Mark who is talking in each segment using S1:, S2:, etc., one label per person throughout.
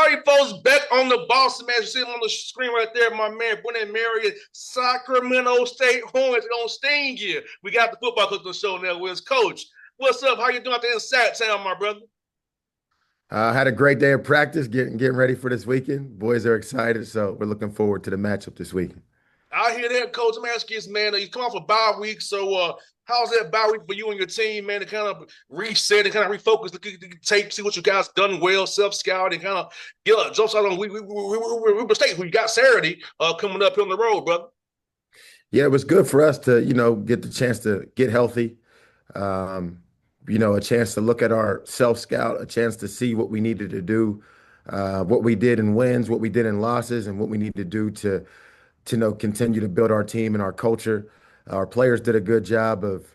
S1: right, folks, back on the Bossman. You see him on the screen right there, my man, Brennan Marion, Sacramento State Hornets on Sting gear. We got the football coach on the show now with his coach. What's up? How you doing out there in Sac my brother?
S2: Had a great day of practice, getting ready for this weekend. Boys are excited, so we're looking forward to the matchup this weekend.
S1: I hear that, coach. I'm asking you this, man. You come off a bye week, so how's that bye week for you and your team, man, to kind of reset and kind of refocus, take, see what you guys done well, self-scout, and kind of get a jump start on we mistake we got Saturday coming up on the road, brother.
S2: Yeah, it was good for us to, get the chance to get healthy. Um, a chance to look at our self-scout, a chance to see what we needed to do, what we did in wins, what we did in losses, and what we need to do to continue to build our team and our culture. Our players did a good job of,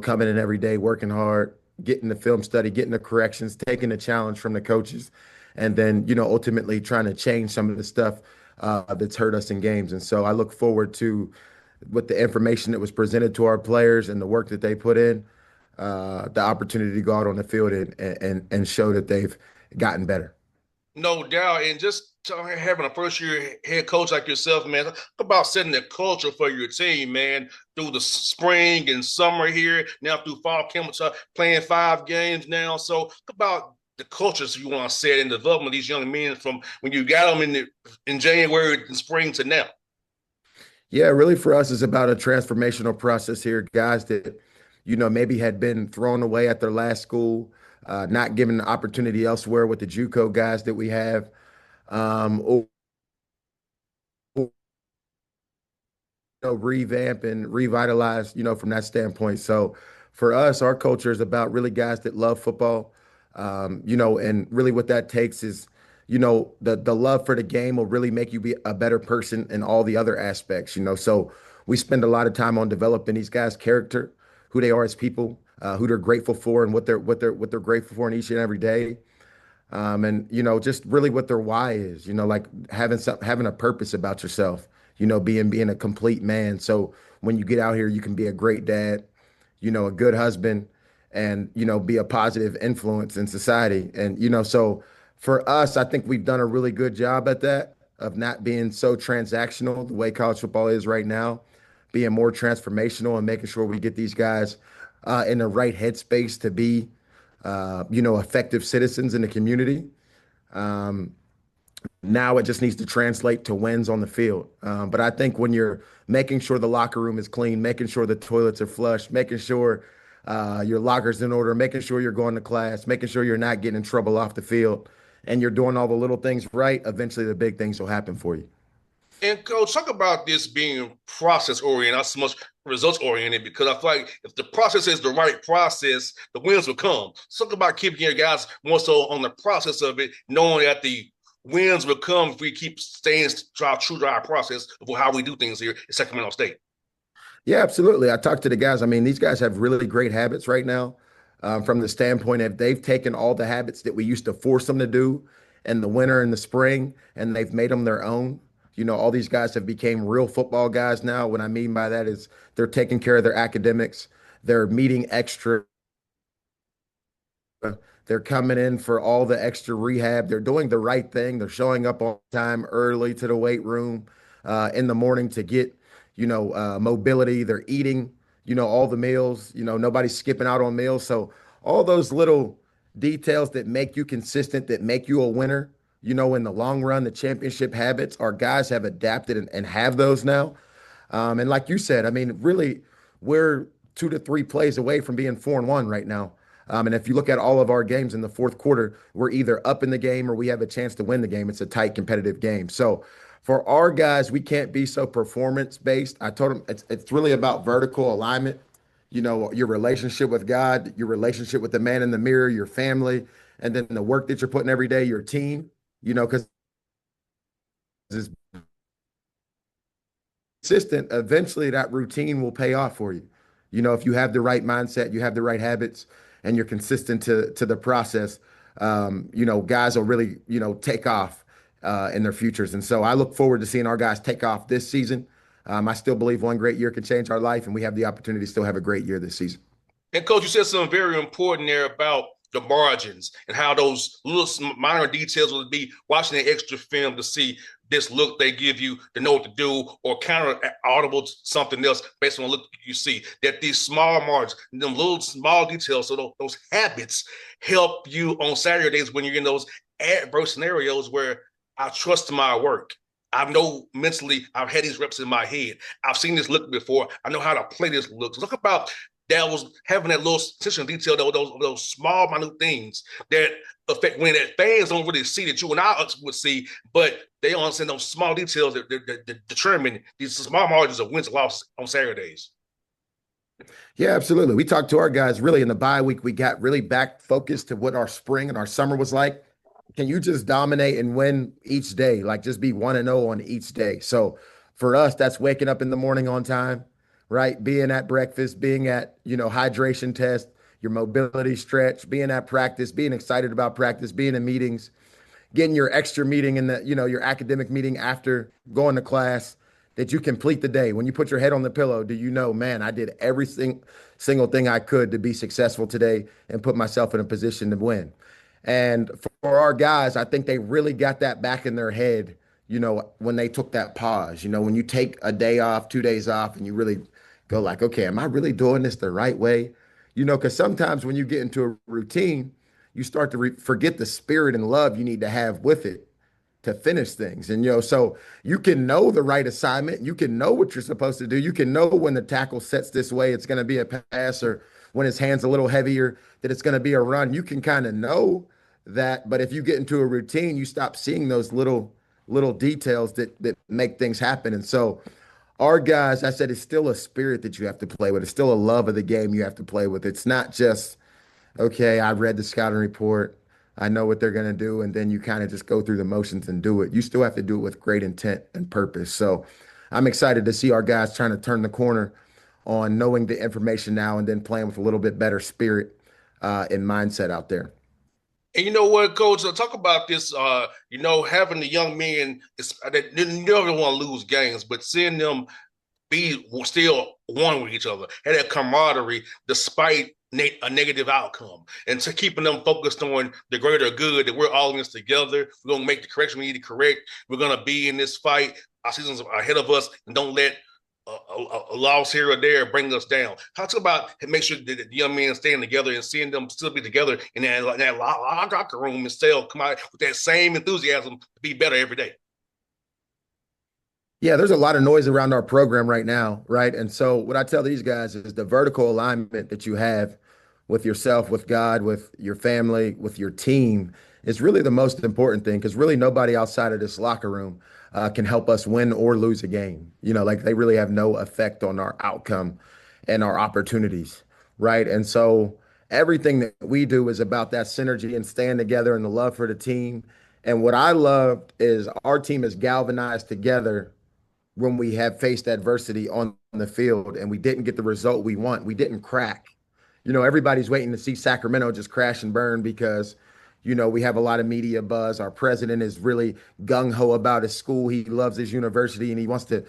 S2: coming in every day, working hard, getting the film study, getting the corrections, taking the challenge from the coaches, and then, ultimately trying to change some of the stuff that's hurt us in games. And so I look forward to with the information that was presented to our players and the work that they put in, the opportunity to go out on the field and show that they've gotten better.
S1: No doubt. And just having a first year head coach like yourself, man, talk about setting the culture for your team, man, through the spring and summer here, now through fall camp, playing 5 games now. So talk about the cultures you want to set and development of these young men from when you got them in January and spring to now.
S2: Yeah, really for us is about a transformational process here. Guys that, maybe had been thrown away at their last school, not given the opportunity elsewhere with the JUCO guys that we have, or revamp and revitalize, from that standpoint. So for us, our culture is about really guys that love football, and really what that takes is, the love for the game will really make you be a better person in all the other aspects, So we spend a lot of time on developing these guys' character, who they are as people, who they're grateful for, and what they're grateful for in each and every day. And just really what their why is, like having a purpose about yourself, being a complete man. So when you get out here, you can be a great dad, a good husband, and be a positive influence in society. And so for us, I think we've done a really good job at that, of not being so transactional the way college football is right now, being more transformational and making sure we get these guys in the right headspace to be effective citizens in the community. Um, Now it just needs to translate to wins on the field. But I think when you're making sure the locker room is clean, making sure the toilets are flushed, making sure your locker's in order, making sure you're going to class, making sure you're not getting in trouble off the field, and you're doing all the little things right, eventually the big things will happen for you.
S1: And coach, talk about this being process oriented, not so much results oriented, because I feel like if the process is the right process, the wins will come. Talk about keeping your guys more so on the process of it, knowing that the wins will come if we keep staying true to our process of how we do things here in Sacramento State.
S2: Yeah, absolutely. I talked to the guys. I mean, these guys have really great habits right now, from the standpoint of they've taken all the habits that we used to force them to do in the winter and the spring, and they've made them their own. All these guys have became real football guys now. What I mean by that is they're taking care of their academics. They're meeting extra. They're coming in for all the extra rehab. They're doing the right thing. They're showing up on time early to the weight room in the morning to get, mobility. They're eating, all the meals. Nobody's skipping out on meals. So all those little details that make you consistent, that make you a winner, in the long run, the championship habits, our guys have adapted and have those now. And like you said, I mean, really, we're 2 to 3 plays away from being 4-1 right now. And if you look at all of our games in the fourth quarter, we're either up in the game or we have a chance to win the game. It's a tight, competitive game. So for our guys, we can't be so performance based. I told them it's really about vertical alignment. Your relationship with God, your relationship with the man in the mirror, your family, and then the work that you're putting every day, your team. Because it's consistent, eventually that routine will pay off for you. If you have the right mindset, you have the right habits, and you're consistent to the process, guys will really, take off in their futures. And so I look forward to seeing our guys take off this season. I still believe one great year can change our life, and we have the opportunity to still have a great year this season.
S1: And coach, you said something very important there about the margins and how those little minor details will be watching the extra film to see this look they give you to know what to do or counter audible to something else based on the look you see. That these small margins, them little small details, so those habits help you on Saturdays when you're in those adverse scenarios where I trust my work. I know mentally I've had these reps in my head. I've seen this look before. I know how to play this look. So talk about that was having that little attention detail, those small, minute things that affect when that fans don't really see that you and I would see, but they don't understand those small details that determine these small margins of wins and losses on Saturdays.
S2: Yeah, absolutely. We talked to our guys really in the bye week. We got really back focused to what our spring and our summer was like. Can you just dominate and win each day? Like just be 1-0 on each day. So for us, that's waking up in the morning on time, right? Being at breakfast, being at, hydration test, your mobility stretch, being at practice, being excited about practice, being in meetings, getting your extra meeting in the, your academic meeting after going to class, that you complete the day. When you put your head on the pillow, do you know, man, I did every single thing I could to be successful today and put myself in a position to win. And for our guys, I think they really got that back in their head, when they took that pause. When you take a day off, 2 days off, and you really go like, okay, am I really doing this the right way? Because sometimes when you get into a routine, you start to forget the spirit and love you need to have with it to finish things. And, so you can know the right assignment. You can know what you're supposed to do. You can know when the tackle sets this way, it's going to be a pass, or when his hand's a little heavier, that it's going to be a run. You can kind of know that. But if you get into a routine, you stop seeing those little details that make things happen. And so our guys, I said, it's still a spirit that you have to play with. It's still a love of the game you have to play with. It's not just, okay, I read the scouting report, I know what they're going to do, and then you kind of just go through the motions and do it. You still have to do it with great intent and purpose. So I'm excited to see our guys trying to turn the corner on knowing the information now and then playing with a little bit better spirit and mindset out there.
S1: And you know what, Coach? Talk about this. Having the young men, they never want to lose games, but seeing them be still one with each other, had that camaraderie despite a negative outcome, and to keeping them focused on the greater good, that we're all in this together. We're gonna make the correction we need to correct. We're gonna be in this fight. Our seasons are ahead of us, and don't let a loss here or there bring us down. Talk about make sure that the young men staying together and seeing them still be together in that locker room and still come out with that same enthusiasm to be better every day.
S2: Yeah, there's a lot of noise around our program right now, right? And so what I tell these guys is the vertical alignment that you have with yourself, with God, with your family, with your team is really the most important thing, because really nobody outside of this locker room can help us win or lose a game. Like they really have no effect on our outcome and our opportunities, right? And so everything that we do is about that synergy and staying together and the love for the team. And what I loved is our team is galvanized together when we have faced adversity on the field and we didn't get the result we want. We didn't crack. Everybody's waiting to see Sacramento just crash and burn because, we have a lot of media buzz. Our president is really gung-ho about his school. He loves his university and he wants to,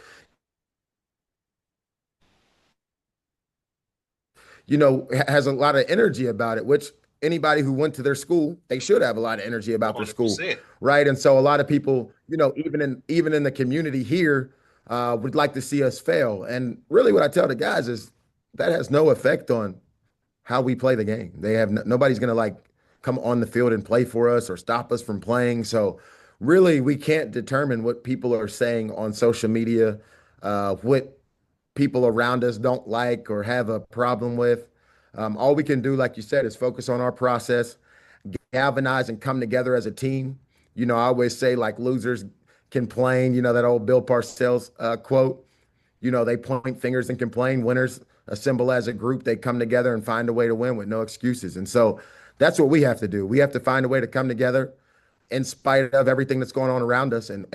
S2: has a lot of energy about it, which anybody who went to their school, they should have a lot of energy about their school,
S1: 100%.
S2: right? And so a lot of people, even in the community here, would like to see us fail. And really what I tell the guys is that has no effect on how we play the game. They have nobody's going to come on the field and play for us or stop us from playing. So really we can't determine what people are saying on social media, what people around us don't like or have a problem with. All we can do, like you said, is focus on our process, galvanize and come together as a team. I always say losers complain, that old Bill Parcells quote, they point fingers and complain. Winners assemble as a group. They come together and find a way to win with no excuses. And so that's what we have to do. We have to find a way to come together in spite of everything that's going on around us. And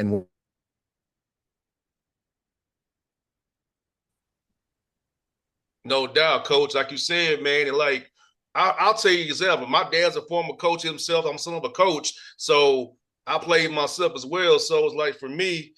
S1: No doubt, Coach. Like you said, man, and I'll tell you example. My dad's a former coach himself. I'm son of a coach, so I played myself as well. So it's for me,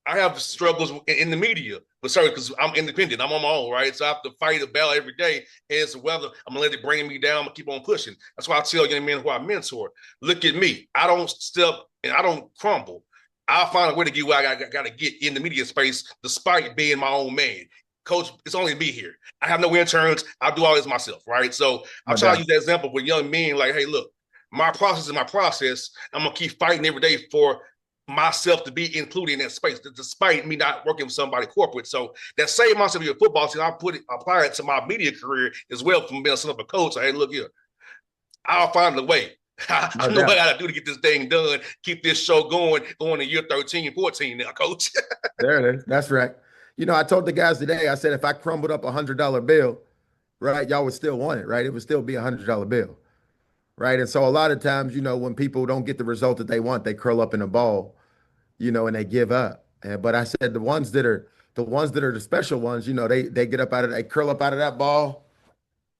S1: I have struggles in the media, but sorry, because I'm independent. I'm on my own, right? So I have to fight a battle every day. As whether I'm gonna let it bring me down, I'm gonna keep on pushing. That's why I tell young men who I mentor, look at me. I don't step and I don't crumble. I'll find a way to get where I got to get in the media space, despite being my own man. Coach, it's only me here. I have no interns. I'll do all this myself, right? So I'm
S2: No
S1: trying to use
S2: doubt.
S1: that example with young men, like, hey, look, my process is my process. I'm gonna keep fighting every day for myself to be included in that space, despite me not working with somebody corporate. So that same mindset of your football team, apply it to my media career as well from being a son of a coach. Hey, look here, I'll find a way.
S2: No
S1: I know what
S2: doubt.
S1: I gotta do to get this thing done, keep this show going to year 13, 14 now, coach.
S2: There it is. That's right. I told the guys today, I said, if I crumbled up $100 bill, right, y'all would still want it, right? It would still be $100 bill, right? And so a lot of times, when people don't get the result that they want, they curl up in a ball, and they give up. But I said the ones that are the special ones, they get up out of, they curl up out of that ball,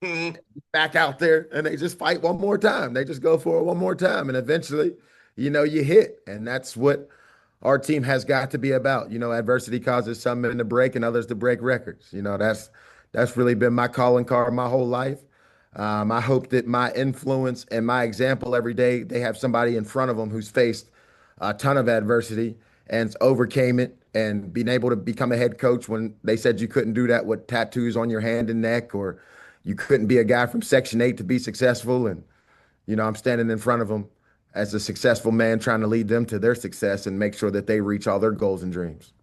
S1: Mhm.
S2: back out there, and they just fight one more time. They just go for it one more time, and eventually, you hit, and that's what our team has got to be about. Adversity causes some men to break and others to break records. That's really been my calling card my whole life. I hope that my influence and my example every day, they have somebody in front of them who's faced a ton of adversity and overcame it and being able to become a head coach when they said you couldn't do that with tattoos on your hand and neck, or you couldn't be a guy from Section 8 to be successful. And I'm standing in front of them as a successful man trying to lead them to their success and make sure that they reach all their goals and dreams.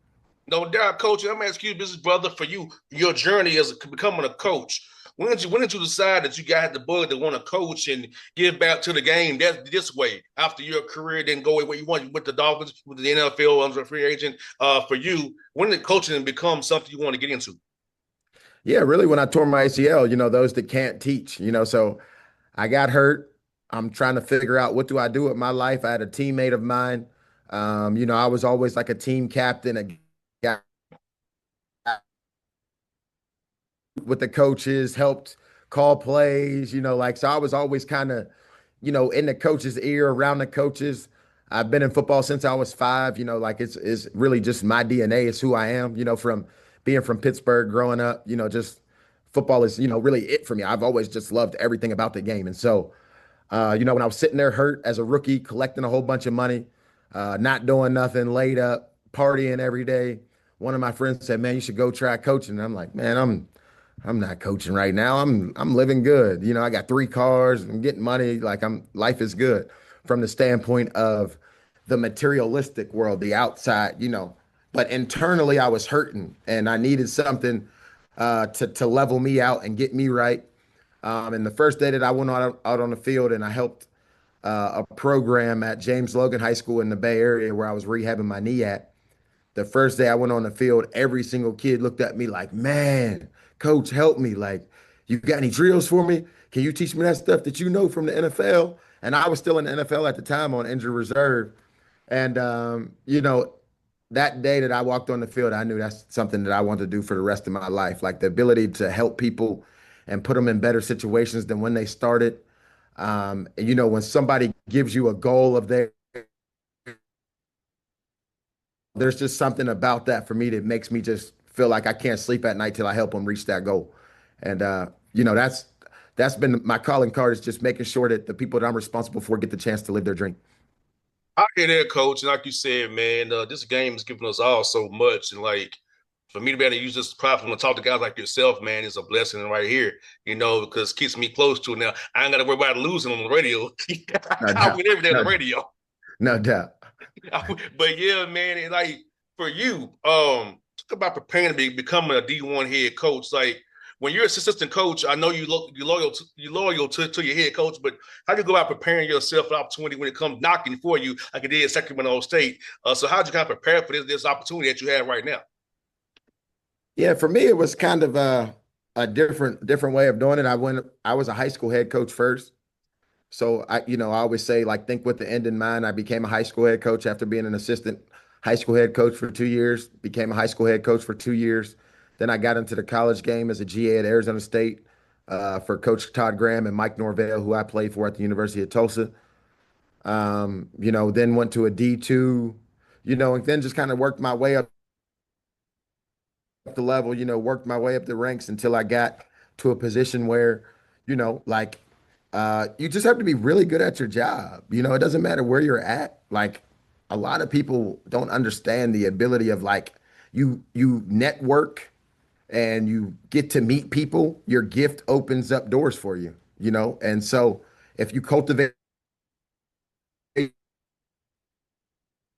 S1: No doubt, coach. I'm asking you, business brother, for you, your journey as becoming a coach. When did you decide that you got the bug to want to coach and give back to the game that this way after your career didn't go where you want? You went to Dolphins, with the NFL, as a free agent. For you, when did coaching become something you want to get into?
S2: Yeah, really, when I tore my ACL, those that can't teach, so I got hurt. I'm trying to figure out what do I do with my life. I had a teammate of mine. I was always like a team captain, a guy with the coaches, helped call plays, so I was always kind of, in the coach's ear, around the coaches. I've been in football since I was 5, like it's really just my DNA. It's who I am, from being from Pittsburgh growing up, just football is, really it for me. I've always just loved everything about the game. And so, when I was sitting there hurt as a rookie, collecting a whole bunch of money, not doing nothing, laid up, partying every day, one of my friends said, "Man, you should go try coaching." And I'm like, "Man, I'm not coaching right now. I'm living good. I got 3 cars. I'm getting money. Like life is good from the standpoint of the materialistic world, the outside, But internally, I was hurting, and I needed something to level me out and get me right. And the first day that I went out on the field and I helped a program at James Logan High School in the Bay Area where I was rehabbing my knee at. The first day I went on the field, every single kid looked at me like, "Man, coach, help me. Like, you got any drills for me? Can you teach me that stuff that you know from the NFL?" And I was still in the NFL at the time on injured reserve. And, that day that I walked on the field, I knew that's something that I wanted to do for the rest of my life. Like the ability to help people and put them in better situations than when they started. When somebody gives you a goal of there's just something about that for me that makes me just feel like I can't sleep at night till I help them reach that goal. And that's been my calling card, is just making sure that the people that I'm responsible for get the chance to live their dream.
S1: I hear that, coach, and like you said, man, this game is giving us all so much, and like for me to be able to use this platform to talk to guys like yourself, man, is a blessing right here. Because it keeps me close to it now. I ain't got to worry about losing on the radio.
S2: No
S1: I
S2: doubt.
S1: win every day on
S2: No
S1: the
S2: doubt.
S1: radio.
S2: No doubt.
S1: But yeah, man, and like for you, talk about preparing to becoming a D1 head coach. Like when you're an assistant coach, I know you're loyal to your head coach, but how do you go about preparing yourself for opportunity when it comes knocking for you, like it did at Sacramento State? So how do you kind of prepare for this opportunity that you have right now?
S2: Yeah, for me, it was kind of a different way of doing it. I was a high school head coach first. So I always say, like, think with the end in mind. I became a high school head coach after being an assistant high school head coach for 2 years, became a high school head coach for 2 years. Then I got into the college game as a GA at Arizona State for Coach Todd Graham and Mike Norvell, who I played for at the University of Tulsa. Then went to a D2 and then just kind of worked my way up the level, worked my way up the ranks until I got to a position where, like you just have to be really good at your job. It doesn't matter where you're at. Like a lot of people don't understand the ability of like you network and you get to meet people. Your gift opens up doors for you. And so if you cultivate,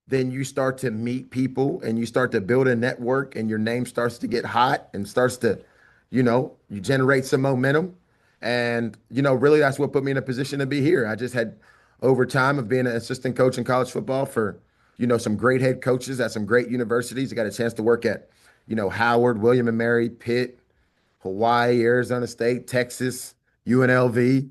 S2: then you start to meet people and you start to build a network and your name starts to get hot and starts to, you generate some momentum. And, really that's what put me in a position to be here. I just had over time of being an assistant coach in college football for, some great head coaches at some great universities. I got a chance to work at, Howard, William and Mary, Pitt, Hawaii, Arizona State, Texas, UNLV,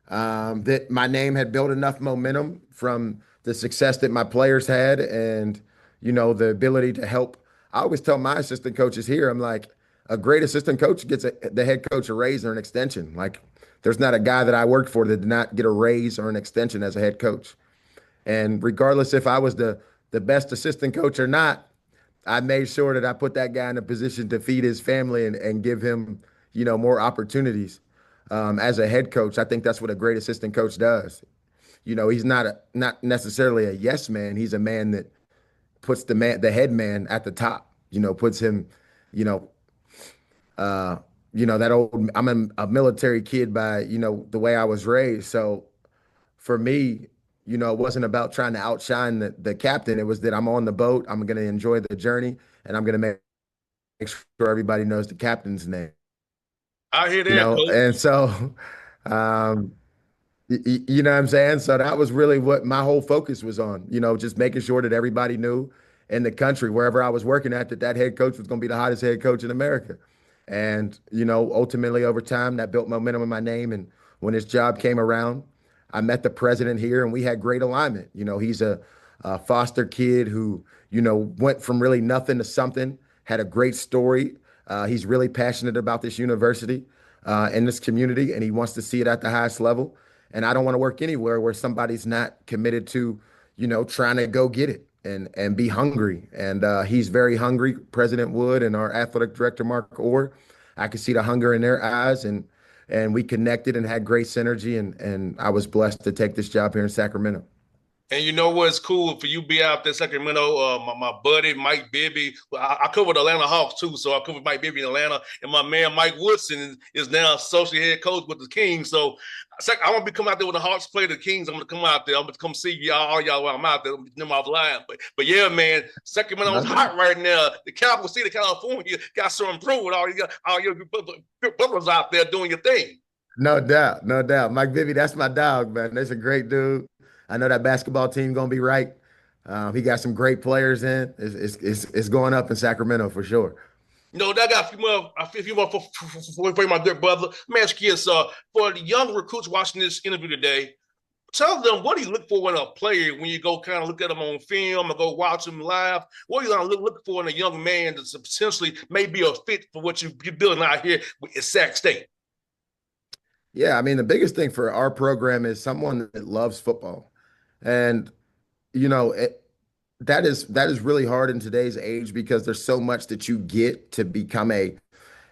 S2: that my name had built enough momentum from the success that my players had and, the ability to help. I always tell my assistant coaches here, I'm like, a great assistant coach gets the head coach a raise or an extension. Like, there's not a guy that I worked for that did not get a raise or an extension as a head coach. And regardless if I was the best assistant coach or not, I made sure that I put that guy in a position to feed his family and give him, more opportunities. As a head coach, I think that's what a great assistant coach does. He's not necessarily a yes man. He's a man that puts the head man at the top. Puts him, you know, uh, that old. I'm a military kid by the way I was raised. So for me, it wasn't about trying to outshine the captain. It was that I'm on the boat. I'm going to enjoy the journey, and I'm going to make sure everybody knows the captain's name.
S1: I hear that,
S2: And
S1: coach.
S2: so, um, you know what I'm saying? So that was really what my whole focus was on, just making sure that everybody knew in the country, wherever I was working at, that head coach was going to be the hottest head coach in America. And, ultimately over time, that built momentum in my name. And when his job came around, I met the president here and we had great alignment. He's a foster kid who, went from really nothing to something, had a great story. He's really passionate about this university in this community, and he wants to see it at the highest level. And I don't want to work anywhere where somebody's not committed to, trying to go get it and be hungry. And he's very hungry, President Wood and our athletic director, Mark Orr. I could see the hunger in their eyes, and we connected and had great synergy. And I was blessed to take this job here in Sacramento.
S1: And you know what's cool for you be out there, Sacramento? My buddy Mike Bibby. Well, I covered Atlanta Hawks too, so I covered Mike Bibby in Atlanta. And my man Mike Woodson is now associate head coach with the Kings. So I want to be coming out there when the Hawks play the Kings. I'm going to come out there. I'm going to come see y'all, all y'all while I'm out there. I'm offline. But yeah, man, Sacramento's hot right now. The capital city of California got some improvement. All your brothers out there doing your thing.
S2: No doubt, no doubt. Mike Bibby, that's my dog, man. That's a great dude. I know that basketball team gonna be right. He got some great players in. It's going up in Sacramento for sure.
S1: I got a few more for my good brother. Let me ask you this: for the young recruits watching this interview today, tell them what do you look for in a player when you go kind of look at them on film or go watch them live. What are you gonna look for in a young man that's potentially may be a fit for what you're building out here at Sac State?
S2: Yeah, I mean the biggest thing for our program is someone that loves football, and you know it, that is really hard in today's age because there's so much that you get to become a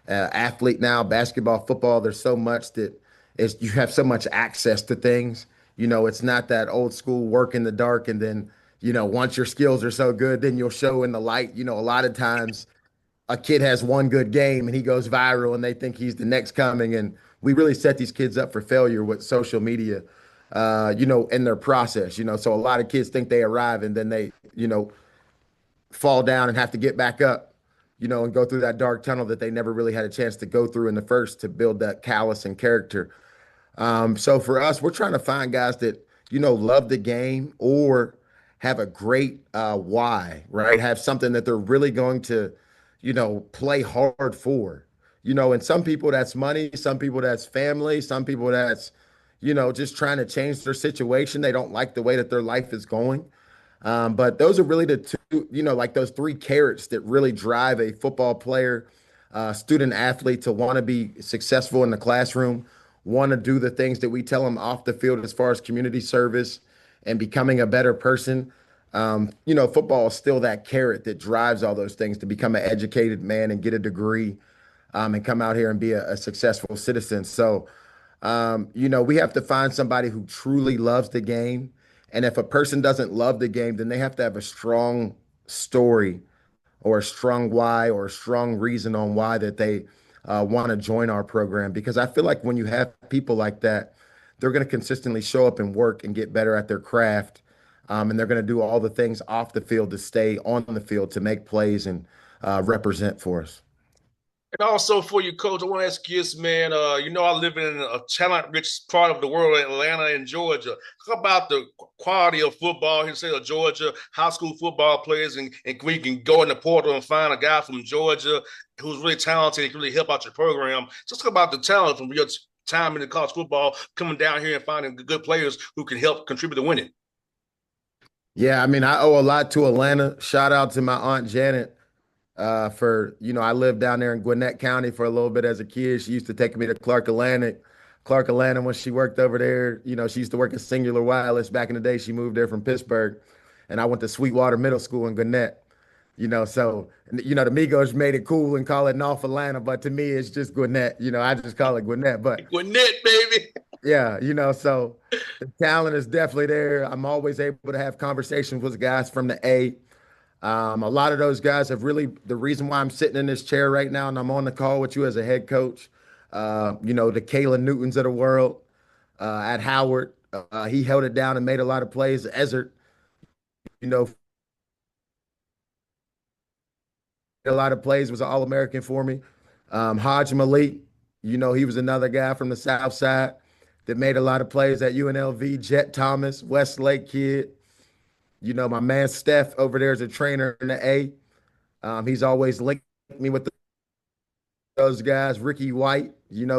S2: athlete now, basketball, football. There's so much that is you have so much access to things. It's not that old school work in the dark and then, once your skills are so good, then you'll show in the light. A lot of times a kid has one good game and he goes viral and they think he's the next coming. And we really set these kids up for failure with social media, in their process. So a lot of kids think they arrive and then they, fall down and have to get back up, and go through that dark tunnel that they never really had a chance to go through in the first to build that callous and character. So for us, we're trying to find guys that, love the game or have a great why, right? Have something that they're really going to, play hard for. And some people that's money, some people that's family, some people that's, just trying to change their situation. They don't like the way that their life is going. But those are really the two, like those three carrots that really drive a football player, student athlete to want to be successful in the classroom, want to do the things that we tell them off the field as far as community service and becoming a better person. Football is still that carrot that drives all those things to become an educated man and get a degree, and come out here and be a successful citizen. So, we have to find somebody who truly loves the game. And if a person doesn't love the game, then they have to have a strong story or a strong why or a strong reason on why that they want to join our program. Because I feel like when you have people like that, they're going to consistently show up and work and get better at their craft. And they're going to do all the things off the field to stay on the field to make plays and represent for us.
S1: And also for you, coach, I want to ask you this, man. I live in a talent-rich part of the world, Atlanta and Georgia. How about the quality of football here, say, of Georgia, high school football players, and we can go in the portal and find a guy from Georgia who's really talented and can really help out your program. Just talk about the talent from your time in the college football, coming down here and finding good players who can help contribute to winning.
S2: Yeah, I mean, I owe a lot to Atlanta. Shout out to my Aunt Janet. I lived down there in Gwinnett County for a little bit as a kid. She used to take me to Clark Atlantic. Clark Atlanta, when she worked over there, she used to work at Singular Wireless back in the day. She moved there from Pittsburgh, and I went to Sweetwater Middle School in Gwinnett. The Migos made it cool and call it North Atlanta, but to me, it's just Gwinnett. I just call it Gwinnett. But
S1: Gwinnett, baby.
S2: yeah, so the talent is definitely there. I'm always able to have conversations with guys from the A. A lot of those guys have really the reason why I'm sitting in this chair right now and I'm on the call with you as a head coach. The Kalen Newtons of the world at Howard. He held it down and made a lot of plays. Ezert, you know, a lot of plays, was an All-American for me. Hodge Malik, he was another guy from the South Side that made a lot of plays at UNLV. Jet Thomas, Westlake kid. My man Steph over there is a trainer in the A. He's always linked me with those guys. Ricky White,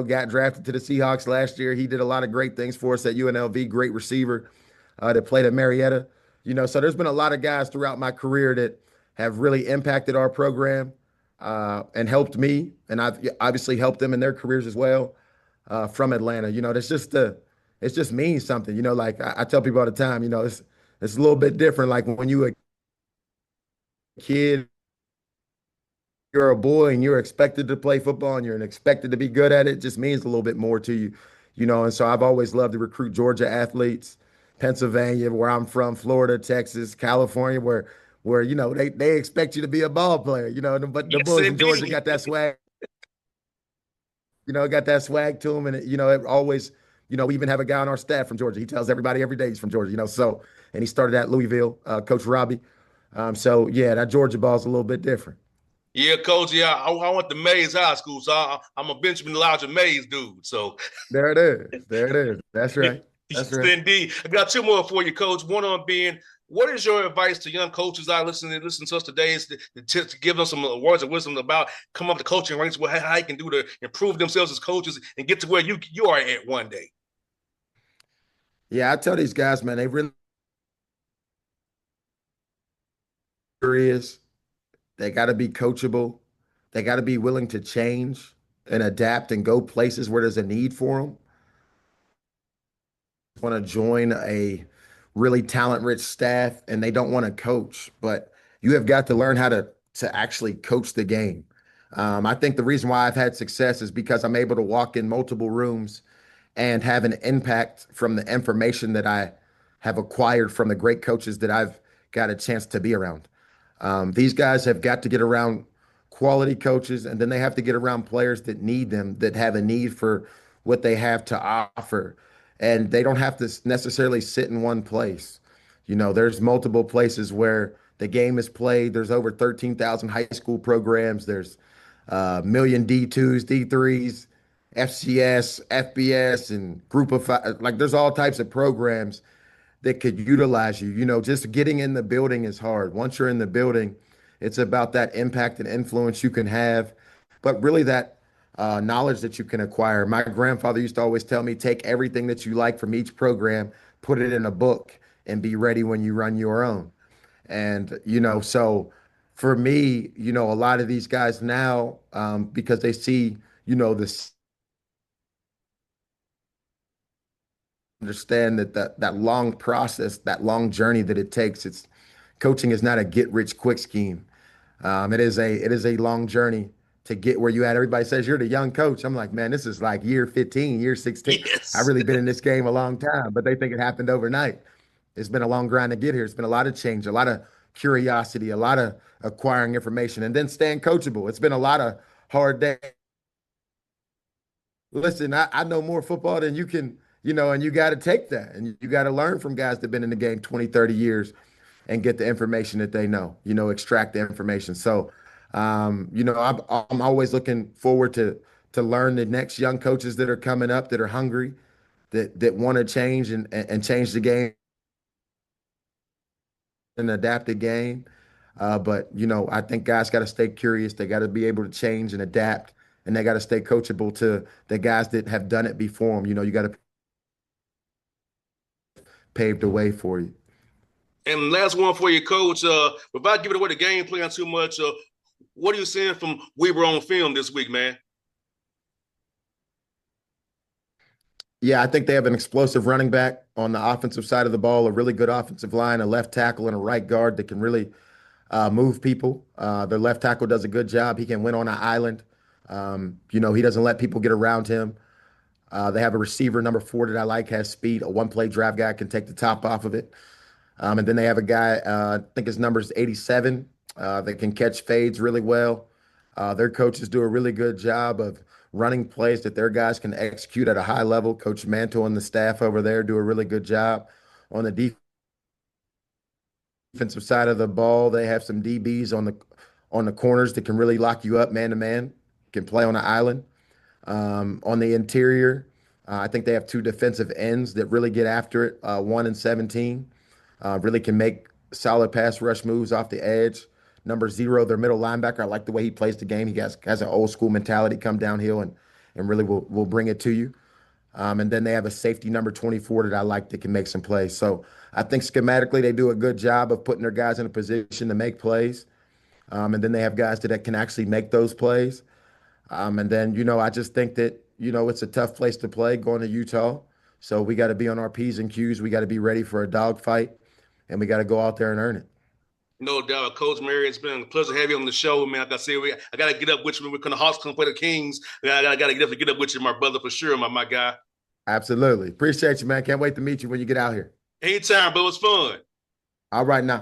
S2: got drafted to the Seahawks last year. He did a lot of great things for us at UNLV. Great receiver that played at Marietta. So there's been a lot of guys throughout my career that have really impacted our program and helped me, and I've obviously helped them in their careers as well from Atlanta. It just means something. Like I tell people all the time. It's a little bit different. Like when you a kid, you're a boy and you're expected to play football and you're expected to be good at it, just means a little bit more to you. And so I've always loved to recruit Georgia athletes, Pennsylvania, where I'm from, Florida, Texas, California, where they expect you to be a ball player, but the
S1: Yes,
S2: boys in Georgia
S1: indeed.
S2: got that swag, got that swag to them. And it always, we even have a guy on our staff from Georgia. He tells everybody every day he's from Georgia, so, and he started at Louisville, Coach Robbie. So yeah, that Georgia ball is a little bit different.
S1: Yeah, coach. Yeah, I went to Mays High School, so I'm a Benjamin Elijah Mays dude. So,
S2: There it is. There it is. That's right. That's
S1: yes,
S2: right.
S1: indeed. I got two more for you, coach. One on being, what is your advice to young coaches out listening to us today? Is to give them some words of wisdom about come up to coaching ranks, how they can do to improve themselves as coaches and get to where you are at one day.
S2: Yeah, I tell these guys, man, they really is. They got to be coachable. They got to be willing to change and adapt and go places where there's a need for them. Want to join a really talent-rich staff and they don't want to coach, but you have got to learn how to actually coach the game. I think the reason why I've had success is because I'm able to walk in multiple rooms and have an impact from the information that I have acquired from the great coaches that I've got a chance to be around. These guys have got to get around quality coaches, and then they have to get around players that need them, that have a need for what they have to offer. And they don't have to necessarily sit in one place. There's multiple places where the game is played. There's over 13,000 high school programs. There's million D2s, D3s, FCS, FBS, and group of five. Like there's all types of programs that could utilize you. Just getting in the building is hard. Once you're in the building, it's about that impact and influence you can have, but really that knowledge that you can acquire. My grandfather used to always tell me, take everything that you like from each program, put it in a book, and be ready when you run your own. And, so for me, a lot of these guys now, because they see, this understand that long process, that long journey that it takes. coaching is not a get rich quick scheme. It is a long journey to get where you at. Everybody says you're the young coach. I'm like, man, this is like year 15, year 16. I've
S1: Yes.
S2: really been in this game a long time, but they think it happened overnight. It's been a long grind to get here. It's been a lot of change, a lot of curiosity, a lot of acquiring information, and then staying coachable. It's been a lot of hard days. Listen, I know more football than you can, and you got to take that. And you got to learn from guys that have been in the game 20, 30 years and get the information that they know, extract the information. So, I'm always looking forward to learn the next young coaches that are coming up that are hungry, that want to change and change the game and adapt the game. But I think guys got to stay curious. They got to be able to change and adapt, and they got to stay coachable to the guys that have done it before them. You got to pave the way for you.
S1: And last one for you, coach. Without giving away the game plan too much, what are you seeing from Weber on film this week, man?
S2: Yeah, I think they have an explosive running back on the offensive side of the ball, a really good offensive line, a left tackle, and a right guard that can really move people. Their left tackle does a good job. He can win on an island. He doesn't let people get around him. They have a receiver, number 4, that I like, has speed. A one-play drive guy can take the top off of it. And then they have a guy, I think his number is 87, that can catch fades really well. Their coaches do a really good job of running plays that their guys can execute at a high level. Coach Mantle and the staff over there do a really good job. On the defensive side of the ball, they have some DBs on the corners that can really lock you up man to man, can play on the island. On the interior, I think they have 2 defensive ends that really get after it. 1 and 17 really can make solid pass rush moves off the edge. Number 0, their middle linebacker. I like the way he plays the game. He has an old school mentality, come downhill and really will bring it to you. And then they have a safety, number 24, that I like, that can make some plays. So I think schematically they do a good job of putting their guys in a position to make plays. And then they have guys that can actually make those plays. And then, I just think that, it's a tough place to play going to Utah. So we got to be on our P's and Q's. We got to be ready for a dogfight, and we got to go out there and earn it.
S1: No doubt, Coach Marion. It's been a pleasure to have you on the show, man. Like I said, I got to get up with you when the Hawks come play the Kings. I got to get up with you, my brother, for sure, my guy.
S2: Absolutely. Appreciate you, man. Can't wait to meet you when you get out here.
S1: Anytime, bro. It's fun.
S2: All right, now.